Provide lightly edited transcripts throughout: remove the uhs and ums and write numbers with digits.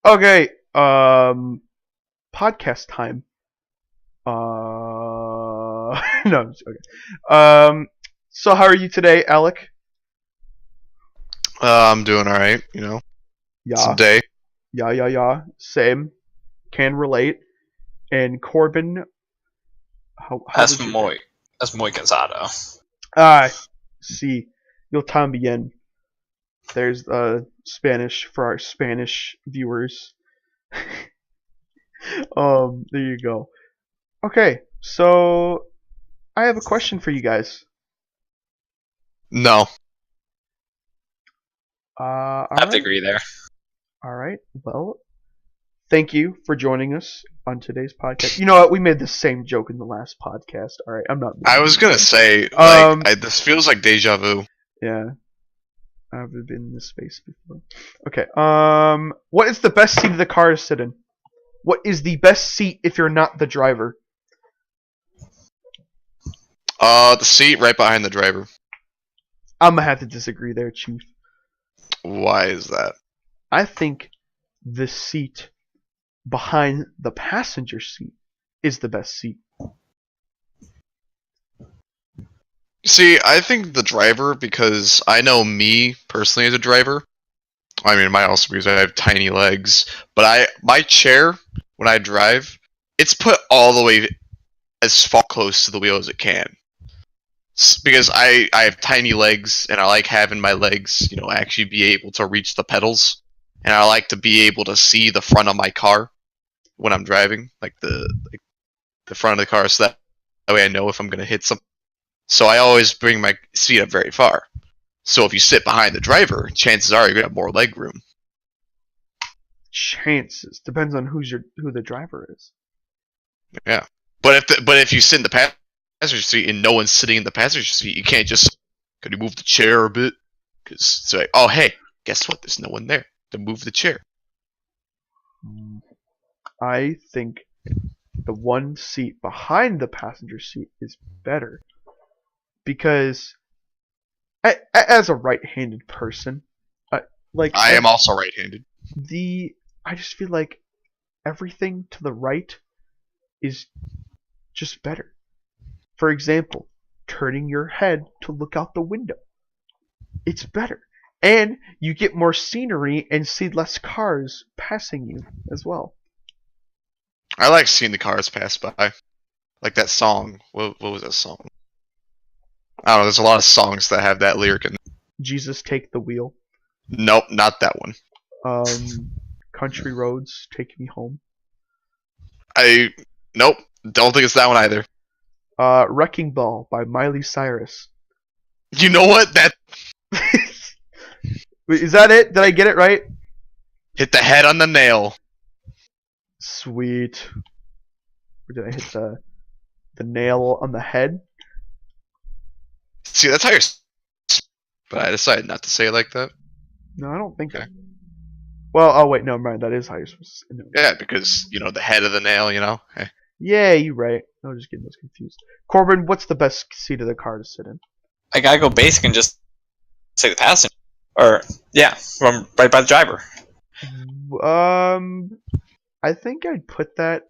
Okay, podcast time. No, I'm just- okay. So how are you today, Alec? I'm doing all right. It's a Yeah, day. yeah. Same. Can relate. And Corbin, how That's was your day? muy, that's muy cansado. Ah, see, you'll también. There's Spanish for our Spanish viewers. There you go. Okay, so I have a question for you guys. No, All I have to right, agree there. all right. Well, thank you for joining us on today's podcast. You know what? We made the same joke in the last podcast. All right, I'm not I making was it gonna again. say Um, this feels like deja vu. yeah, I've been in this space before. Okay. What is the best seat of the car to sit in? What is the best seat if you're not the driver? The seat right behind the driver. I'm gonna have to disagree there, Chief. Why is that? I think the seat behind the passenger seat is the best seat. See, I think the driver because I know me personally as a driver. I mean, my also because I have tiny legs, but my chair when I drive, it's put all the way as far close to the wheel as it can. Because I have tiny legs and I like having my legs, actually be able to reach the pedals, and I like to be able to see the front of my car when I'm driving, like the front of the car, so that way I know if I'm gonna hit something. So I always bring my seat up very far. So if you sit behind the driver, chances are you're gonna have more leg room. Chances depends on who the driver is. Yeah, but if you sit in the passenger seat and no one's sitting in the passenger seat, you can't just could you move the chair a bit? Because it's like, oh hey, guess what? There's no one there to move the chair. I think the one seat behind the passenger seat is better because as a right-handed person, I, like I am also right-handed. the I just feel like everything to the right is just better. For example, turning your head to look out the window. It's better. And you get more scenery and see less cars passing you as well. I like seeing the cars pass by. Like that song. What was that song? I don't know. There's a lot of songs that have that lyric in. Jesus Take the Wheel. Nope, not that one. Country Roads Take Me Home. I nope. Don't think it's that one either. Wrecking Ball by Miley Cyrus. You know what? That Wait, is that it? Did I get it right? hit the head on the nail. Sweet. Or did I hit the nail on the head? See, that's how you're. But I decided not to say it like that. No, I don't think so. Okay. Well, oh wait, no, mind. That is how you're supposed to say it. Yeah, because the head of the nail. Hey. Yeah, you're right. I was just getting those confused. Corbin, what's the best seat of the car to sit in? I gotta go basic and just say the passenger. Or, yeah, from right by the driver. I think I'd put that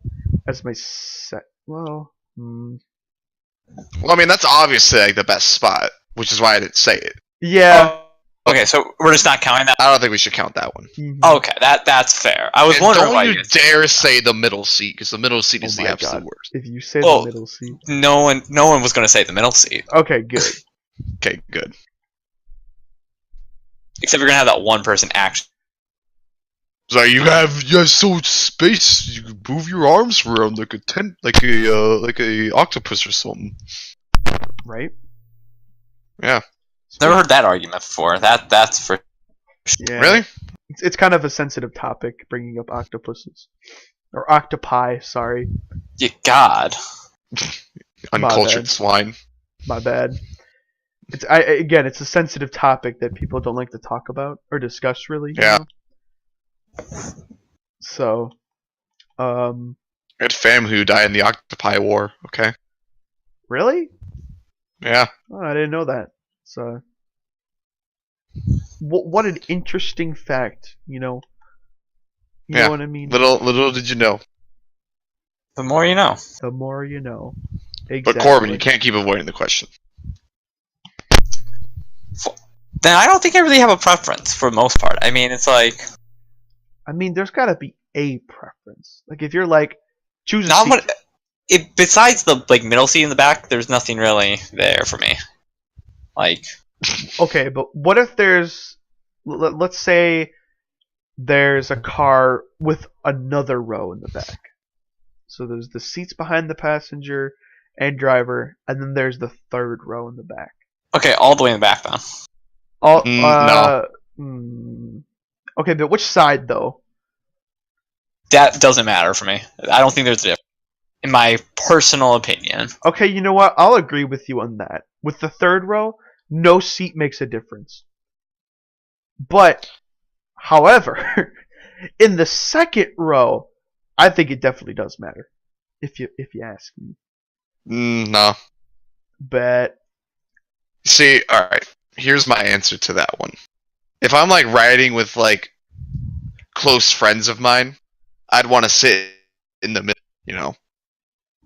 as my set. Well, Well, I mean that's obviously like the best spot, which is why I didn't say it. yeah. Oh, okay, so we're just not counting that. I don't think we should count that one. Okay, that's fair. I was And wondering why don't you dare say the middle seat, because the middle seat is Oh the my absolute God. worst. If you say Oh. the middle seat. no one was gonna say the middle seat. Okay, good. Okay, good. Except you're gonna have that one person actually. So you have so much space. You can move your arms around like a tent, like a octopus or something. Right? Yeah. Never heard that argument before. That's for Yeah. Really? It's kind of a sensitive topic, bringing up octopuses. Or octopi, sorry. God. Uncultured bad. swine. My bad. Again, it's a sensitive topic that people don't like to talk about or discuss, really. Yeah. Know? So, I had family who died in the Octopi War. Okay. really? Yeah. Oh, I didn't know that. So, what an interesting fact, You know Yeah. what I mean? Little did you know. The more you know. The more you know. But Exactly. Corbin, you can't keep avoiding the question. Then I don't think I really have a preference for the most part. I mean, it's like I mean, there's got to be a preference. Like if you're like choose a not seat. what. It besides the like middle seat in the back, there's nothing really there for me. Like Okay, but what if there's let's say there's a car with another row in the back. So there's the seats behind the passenger and driver, and then there's the third row in the back. okay, all the way in the back then. All No. Okay, but which side though? That doesn't matter for me. I don't think there's a difference. In my personal opinion. Okay, you know what? I'll agree with you on that. With the third row, no seat makes a difference. But, however, in the second row, I think it definitely does matter. If you ask me. No. But See, alright. Here's my answer to that one. If I'm like riding with like close friends of mine, I'd want to sit in the middle, you know.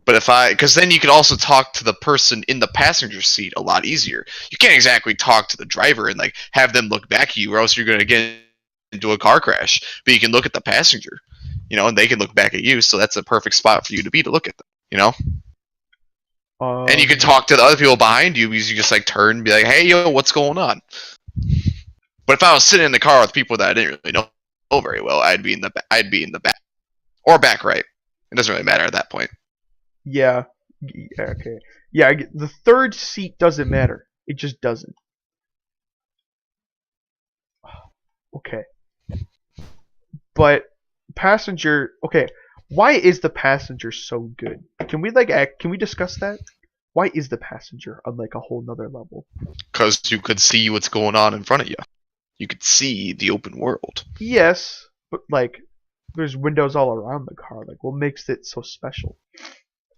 But because then you could also talk to the person in the passenger seat a lot easier. You can't exactly talk to the driver and like have them look back at you, or else you're gonna get into a car crash. But you can look at the passenger, you know, and they can look back at you. So that's a perfect spot for you to look at them, you know. And you can talk to the other people behind you because you just like turn and be like, "Hey, yo, what's going on?" But if I was sitting in the car with people that I didn't really know very well, I'd be in the back or back right. It doesn't really matter at that point. yeah, okay, yeah. The third seat doesn't matter. It just doesn't. Okay, but passenger. Okay, why is the passenger so good? Can we discuss that? Why is the passenger on like a whole nother level? Because you could see what's going on in front of you. You could see the open world. Yes, but like there's windows all around the car. Like what makes it so special?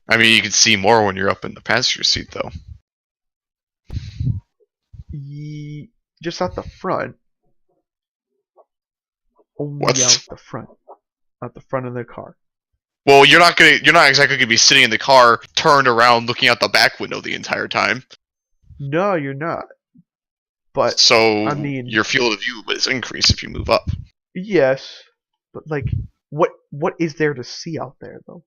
I mean, you can see more when you're up in the passenger seat, though. Just out the front. Only What? out the front. Out the front of the car. Well, you're not exactly gonna be sitting in the car, turned around, looking out the back window the entire time. No, you're not. But So I mean, your field of view is increased if you move up. yes, but like, what is there to see out there though?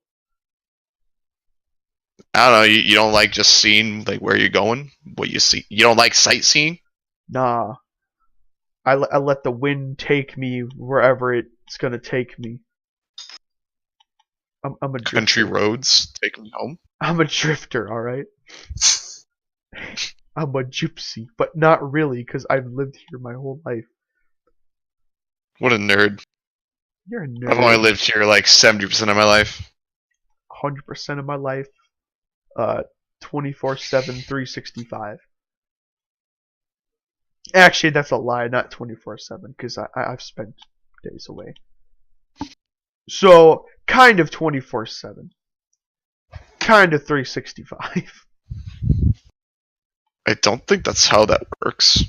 I don't know. You don't like just seeing like where you're going, what you see. You don't like sightseeing. Nah, I let the wind take me wherever it's gonna take me. I'm a Country drifter. roads take me home. I'm a drifter, all right. I'm a gypsy, but not really, because I've lived here my whole life. What a nerd. You're a nerd. I've only lived here like 70% of my life. 100% of my life. 24/7, 365. Actually, that's a lie. Not 24/7, because I've spent days away. So kind of 24/7. Kind of 365. I don't think that's how that works.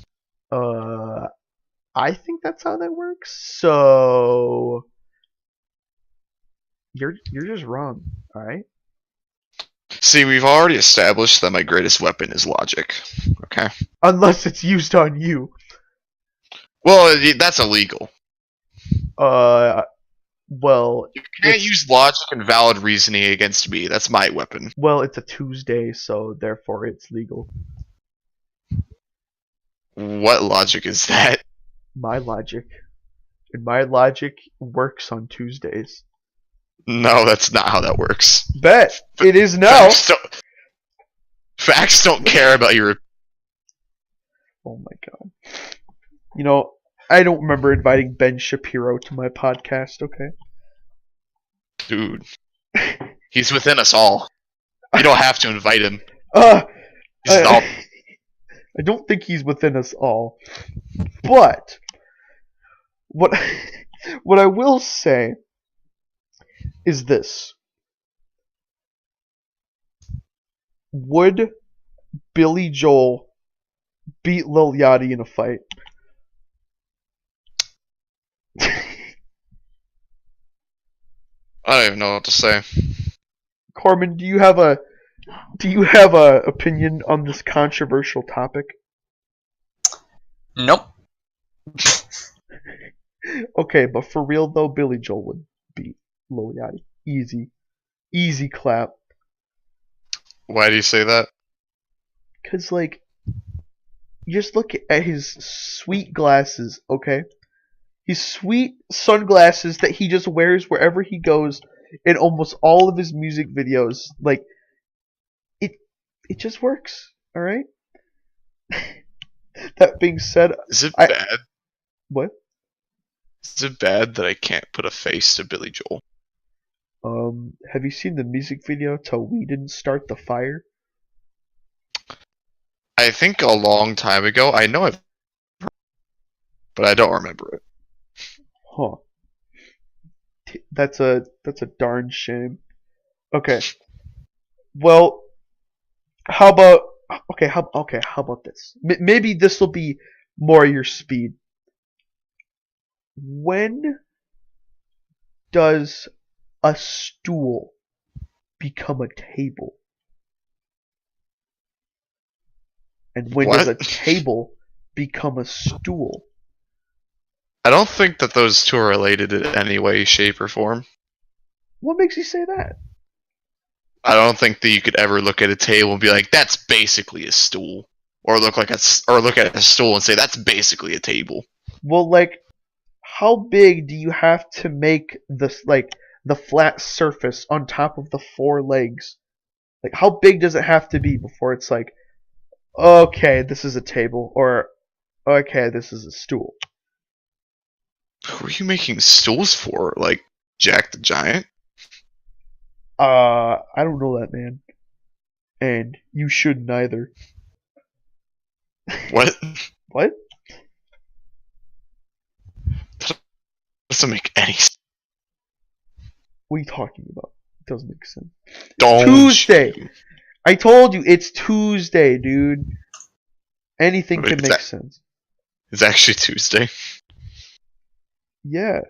I think that's how that works. So you're just wrong. All right. See, we've already established that my greatest weapon is logic. Okay. Unless it's used on you. Well, that's illegal. Well, You can't use logic and valid reasoning against me. That's my weapon. well, it's a Tuesday, so therefore it's legal. What logic is that? My logic. And my logic works on Tuesdays. No, that's not how that works. Bet it is now. Facts don't care about your. Oh my god. You know, I don't remember inviting Ben Shapiro to my podcast, okay? Dude. He's within us all. You don't have to invite him. He's all. I don't think he's within us all. But what I will say is this. Would Billy Joel beat Lil Yachty in a fight? I don't even know what to say. Corbin, do you have a opinion on this controversial topic? Nope. Okay, but for real though, Billy Joel would beat Lil Yachty. Easy clap. Why do you say that? Cause like, you just look at his sweet glasses, okay? His sweet sunglasses that he just wears wherever he goes in almost all of his music videos. Like, it just works, alright? That being said, Is it I bad? what? Is it bad that I can't put a face to Billy Joel? Have you seen the music video to We Didn't Start the Fire? I think a long time ago. I know I've heard, but I don't remember it. Huh. That's a darn shame. Okay. Well, how about how about this? Maybe this will be more your speed. When does a stool become a table? And when does a What? table become a stool? I don't think that those two are related in any way, shape, or form. What makes you say that? I don't think that you could ever look at a table and be like, "That's basically a stool," or look at a stool and say, "That's basically a table." Well, like, how big do you have to make this, like, the flat surface on top of the four legs? Like, how big does it have to be before it's like, okay, this is a table, or okay, this is a stool? Who are you making stools for? Like Jack the Giant? I don't know that, man. And you shouldn't either. What? What? Doesn't make any sense. What are you talking about? It doesn't make sense. Don't Tuesday! you. I told you, it's Tuesday, dude. Anything Wait, can make sense. It's actually Tuesday. Yeah,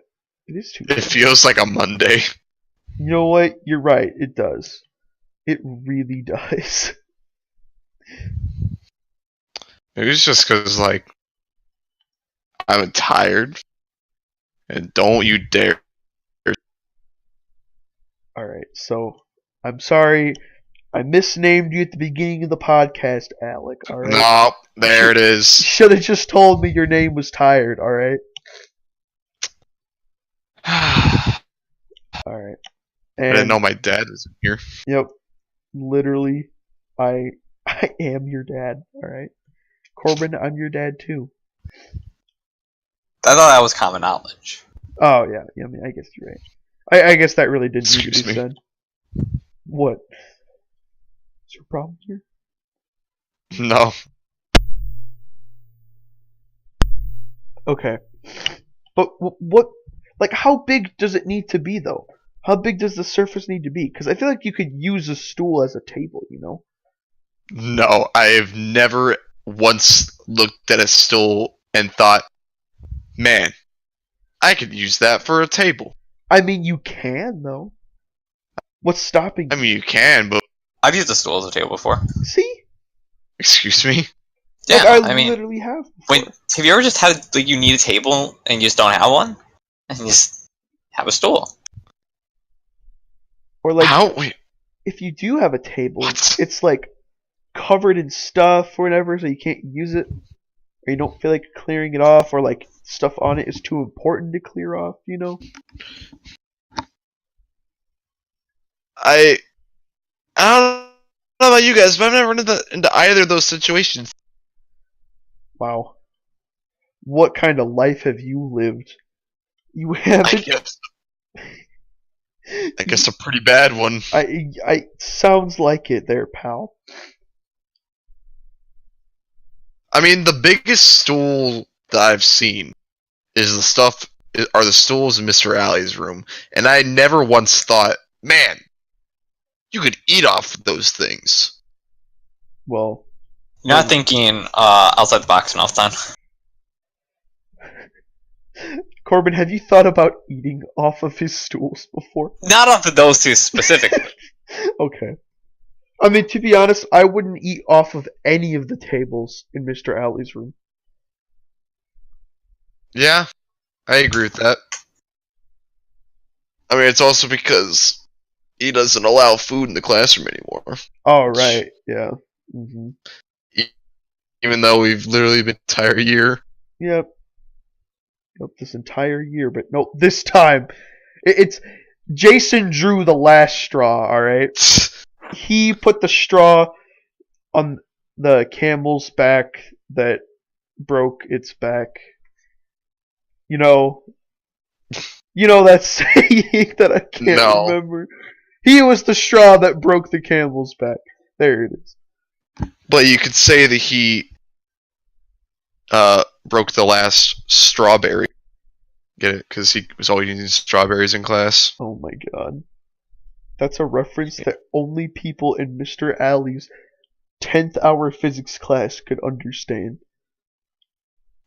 it is Tuesday. It feels like a Monday. You know what? You're right. It does. It really does. Maybe it's just because, like, I'm tired. And don't you dare. Alright, so I'm sorry. I misnamed you at the beginning of the podcast, Alec, alright? No, there it You is. should have just told me your name was Tired, alright? I Alright. didn't And, know my dad was in here. yep, literally, I am your dad, alright? Corbin, I'm your dad too. I thought that was common knowledge. Oh, yeah, I mean, I guess you're right. I guess that really didn't need to Excuse be me. said. What? Is there a problem here? No. Okay. But what, like, how big does it need to be, though? How big does the surface need to be? Because I feel like you could use a stool as a table, you know? No, I've never once looked at a stool and thought, man, I could use that for a table. I mean, you can, though. What's stopping I you? mean, you can, but I've used a stool as a table before. See? excuse me? Yeah, Like, I mean, literally have before. wait, have you ever just had, like, you need a table and you just don't have one? And you just have a stool. Or, like, How? Wait, if you do have a table, what? it's, like, covered in stuff or whatever, so you can't use it. Or you don't feel like clearing it off, or, like, stuff on it is too important to clear off, you know? I don't know about you guys, but I've never run into either of those situations. Wow. What kind of life have you lived? You I haven't. guess a pretty bad one. I sounds like it there, pal. I mean, the biggest stool that I've seen is are the stools in Mr. Alley's room, and I never once thought, man, you could eat off those things. Well, You're not thinking outside the box enough, then. Corbin, have you thought about eating off of his stools before? Not off of those two specifically. Okay. I mean, to be honest, I wouldn't eat off of any of the tables in Mr. Alley's room. Yeah, I agree with that. I mean, it's also because he doesn't allow food in the classroom anymore. Oh, right. Yeah. Hmm. Even though we've literally been an entire year. Yep. Nope, this entire year, but nope, this time. It's Jason drew the last straw, alright? He put the straw on the camel's back that broke its back. You know that saying that I can't No. remember. He was the straw that broke the camel's back. There it is. But you could say that he broke the last strawberry. Get it? Because he was always using strawberries in class. Oh my god. That's a reference that only people in Mr. Alley's 10th hour physics class could understand.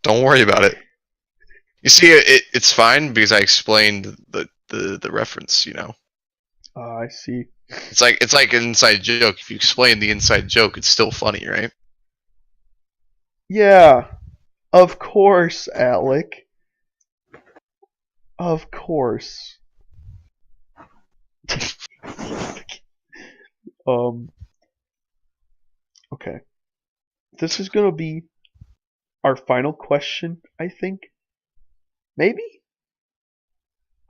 Don't worry about it. You see, it's fine because I explained the reference. You know, I see. it's like an inside joke. If you explain the inside joke, it's still funny, right? Yeah. Of course, Alec. Of course. Okay. This is gonna be our final question, I think. Maybe?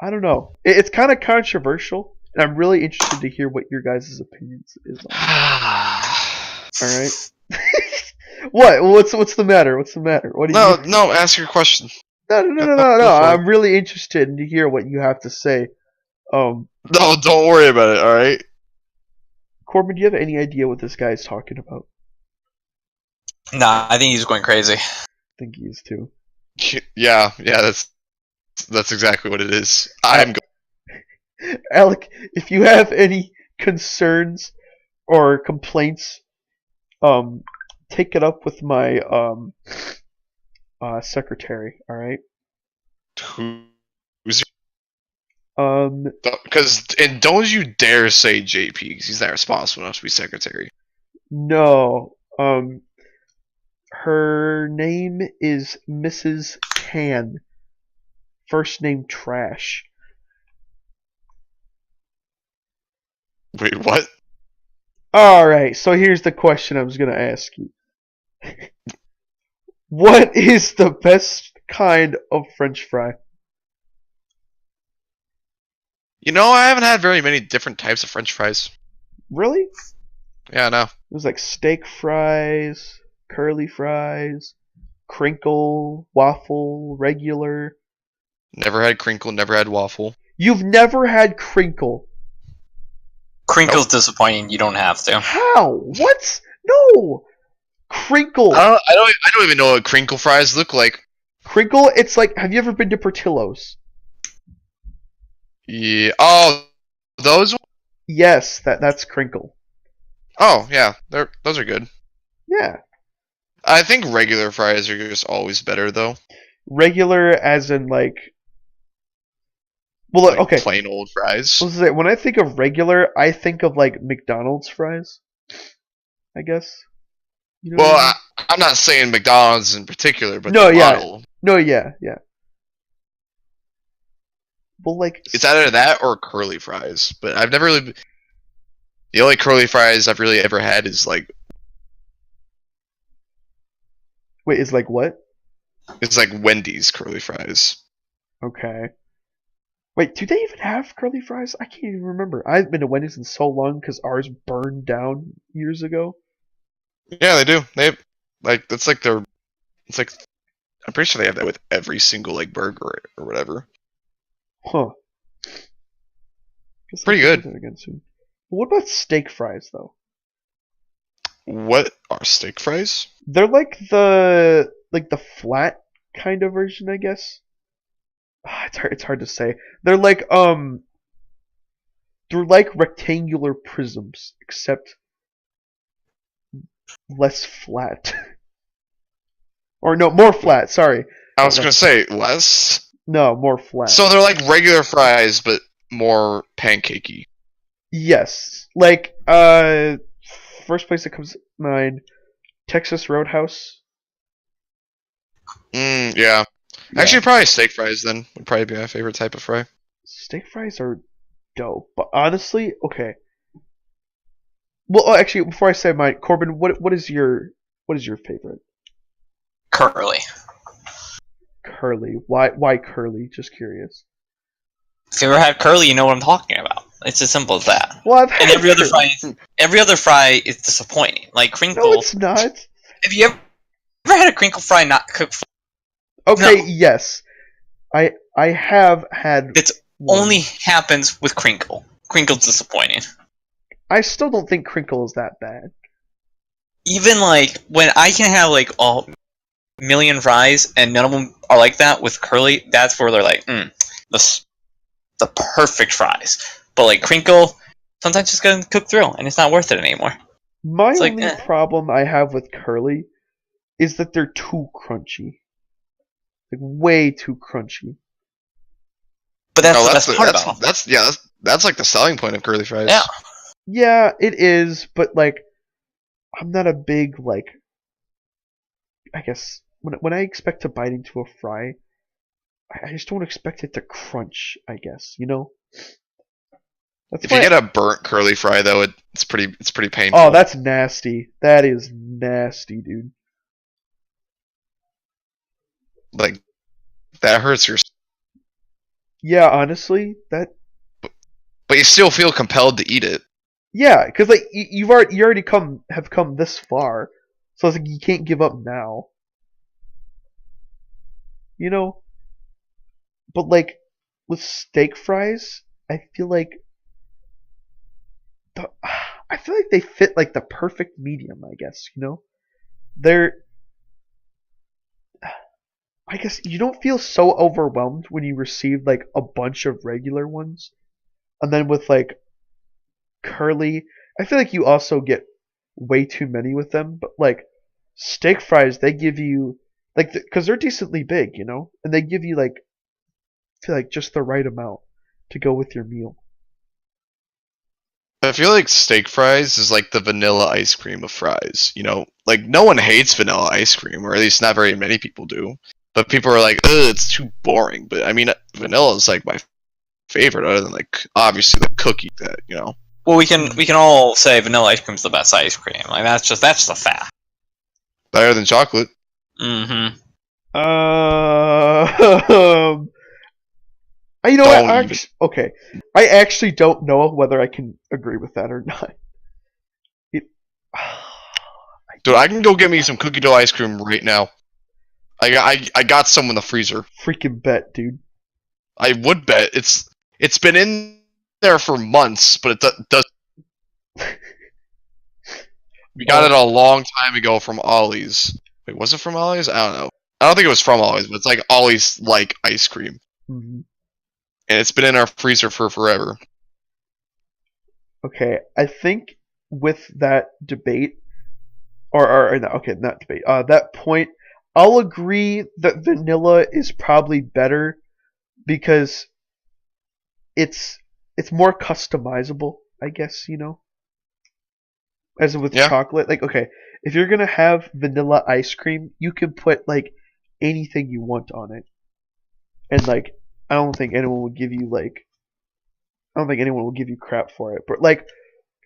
I don't know. It's kind of controversial, and I'm really interested to hear what your guys' opinions is on it. Alright? What? What's the matter? What's the matter? What do you No, ask your question. No. I'm really interested to hear what you have to say. No, don't worry about it, alright? Corbin, do you have any idea what this guy is talking about? Nah, I think he's going crazy. I think he is too. Yeah, that's exactly what it is. I'm Alec, if you have any concerns or complaints, take it up with my secretary. All right. Who's Um. because and don't you dare say JP because he's not responsible enough to be secretary. No. Her name is Mrs. Can. First name Trash. Wait, what? Alright, so here's the question I was going to ask you. What is the best kind of French fry? You know, I haven't had very many different types of French fries. Really? Yeah, no. There's like steak fries, curly fries, crinkle, waffle, regular. Never had crinkle, never had waffle. You've never had crinkle. Crinkle's disappointing. You don't have to. How? What? No. Crinkle. I don't even know what crinkle fries look like. Crinkle, it's like, have you ever been to Portillo's? Yeah. Oh, those? Yes, that's crinkle. Oh, yeah. Those are good. Yeah. I think regular fries are just always better, though. Regular as in like... Well, Like okay. plain old fries. Let's say, when I think of regular, I think of like McDonald's fries, I guess. You know what I Well, mean? I'm not saying McDonald's in particular, but No, the yeah. model. No, yeah. Well, like... It's either that or curly fries. But I've never really... The only curly fries I've really ever had is like... Wait, it's like what? It's like Wendy's curly fries. Okay. Wait, do they even have curly fries? I can't even remember. I haven't been to Wendy's in so long because ours burned down years ago. Yeah, they do. They have, like that's like their. It's like I'm pretty sure they have that with every single like burger or whatever. Huh. Guess I'll Pretty have to good. do that again soon. But what about steak fries though? What are steak fries? They're like the flat kind of version, I guess. It's hard to say. They're like rectangular prisms, except less flat. Or no, more flat. Sorry. I was gonna say less. No, more flat. So they're like regular fries, but more pancakey. Yes. Like, first place that comes to mind, Texas Roadhouse. Yeah. Yeah. Actually, probably steak fries then would probably be my favorite type of fry. Steak fries are dope. But honestly, okay. Well, actually, before I say mine, Corbin, what is your favorite? Curly. Curly. Why curly? Just curious. If you ever had curly, you know what I'm talking about. It's as simple as that. Well, I've And had every other fry is disappointing. Like crinkle. No, it's not. Have you ever had a crinkle fry not cooked? Okay, No. yes. I have had. It only happens with crinkle. Crinkle's disappointing. I still don't think crinkle is that bad. Even like when I can have like a million fries and none of them are like that with curly, that's where they're like, the perfect fries. But like crinkle, sometimes just gonna cook through and it's not worth it anymore. My It's only like, problem I have with curly is that they're too crunchy. Like way too crunchy. But that's the best part about them. That's like the selling point of curly fries. Yeah. Yeah, it is, but like I'm not a big like I guess when I expect to bite into a fry, I just don't expect it to crunch, I guess, you know? That's If why you get a burnt curly fry though, it's pretty painful. Oh, that's nasty. That is nasty, dude. Like that hurts your. Yeah, honestly, that But you still feel compelled to eat it. yeah, because like you already have come this far, so it's like you can't give up now. You know, but like with steak fries, I feel like I feel like they fit like the perfect medium. I guess you know, they're. I guess you don't feel so overwhelmed when you receive like a bunch of regular ones, and then with like curly, I feel like you also get way too many with them. But like steak fries, they give you like because they're decently big, you know, and they give you like I feel like just the right amount to go with your meal. I feel like steak fries is like the vanilla ice cream of fries. You know, like no one hates vanilla ice cream, or at least not very many people do. But people are like, ugh, it's too boring. But I mean, vanilla is like my favorite, other than like obviously the cookie that you know. Well, we can all say vanilla ice cream's the best ice cream. Like that's just a fact. Better than chocolate. Mm-hmm. You know Don't what? even. Okay, I actually don't know whether I can agree with that or not. It, Dude, I can go get me some cookie dough ice cream right now. I got some in the freezer. freaking bet, dude. I would bet it's been in there for months, but it does. We got it a long time ago from Ollie's. Wait, was it from Ollie's? I don't know. I don't think it was from Ollie's, but it's like Ollie's like ice cream, Mm-hmm. and it's been in our freezer for forever. Okay, I think with that debate, or no, okay, not debate. That point, I'll agree that vanilla is probably better because it's more customizable, I guess, you know. As with Yeah. chocolate, like okay, if you're gonna have vanilla ice cream, you can put like anything you want on it, and like I don't think anyone will give you like I don't think anyone will give you crap for it. But like,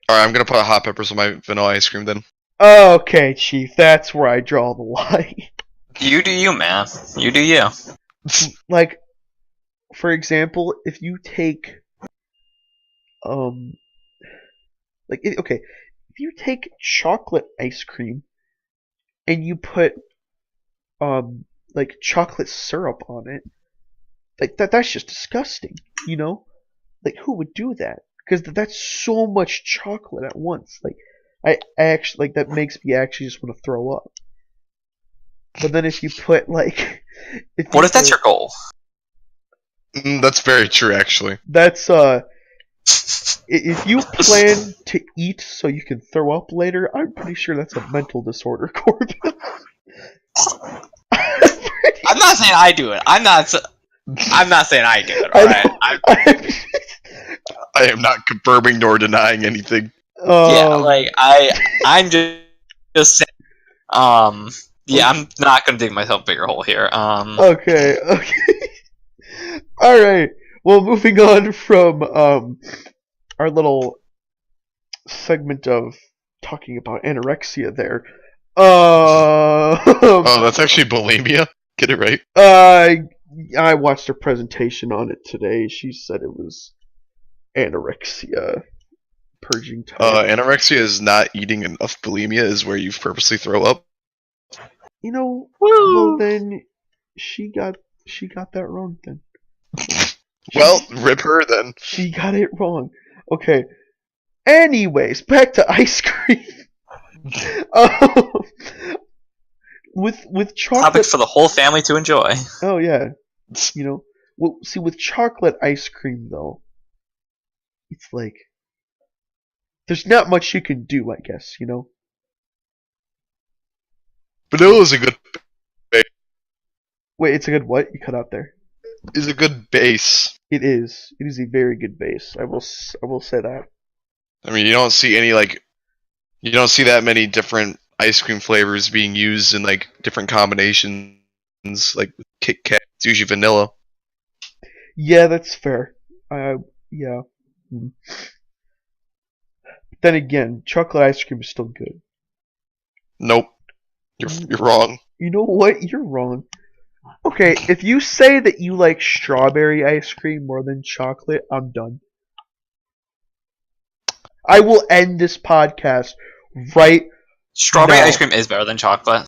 All right, I'm gonna put hot peppers on my vanilla ice cream then. okay, Chief, that's where I draw the line. You do you, man. You do you. Like, for example, if you take okay, if you take chocolate ice cream and you put like chocolate syrup on it, like that's just disgusting, you know? Like who would do that? Because that's so much chocolate at once. Like I actually like that makes me actually just want to throw up. But then if you put like What if that's your goal? That's very true, actually. that's if you plan to eat so you can throw up later, I'm pretty sure that's a mental disorder, Corbin. I'm not saying I do it. I'm not. I'm not saying I do it. All right. I am not confirming nor denying anything. Yeah, like I'm just saying. Yeah, I'm not gonna dig myself a bigger hole here. Okay. All right. Well, moving on from our little segment of talking about anorexia there. Oh, that's actually bulimia. Get it right. I watched her presentation on it today. She said it was anorexia, purging time. Anorexia is not eating enough. Bulimia is where you purposely throw up. You know, well then she got that wrong then. Well, rip her then. She got it wrong. Okay. Anyways, back to ice cream. With chocolate. Topics for the whole family to enjoy. Oh yeah. You know, well, see, with chocolate ice cream though, it's like there's not much you can do, I guess. You know. Vanilla is a good. Wait, it's a good what? You cut out there. Is a good base. It is. It is a very good base. I will say that. I mean, you don't see that many different ice cream flavors being used in like different combinations, like with Kit Kat. It's usually vanilla. Yeah, that's fair. Yeah. Then again, chocolate ice cream is still good. Nope. You're wrong. You know what? You're wrong. Okay, if you say that you like strawberry ice cream more than chocolate, I'm done. I will end this podcast right Strawberry now. ice cream is better than chocolate.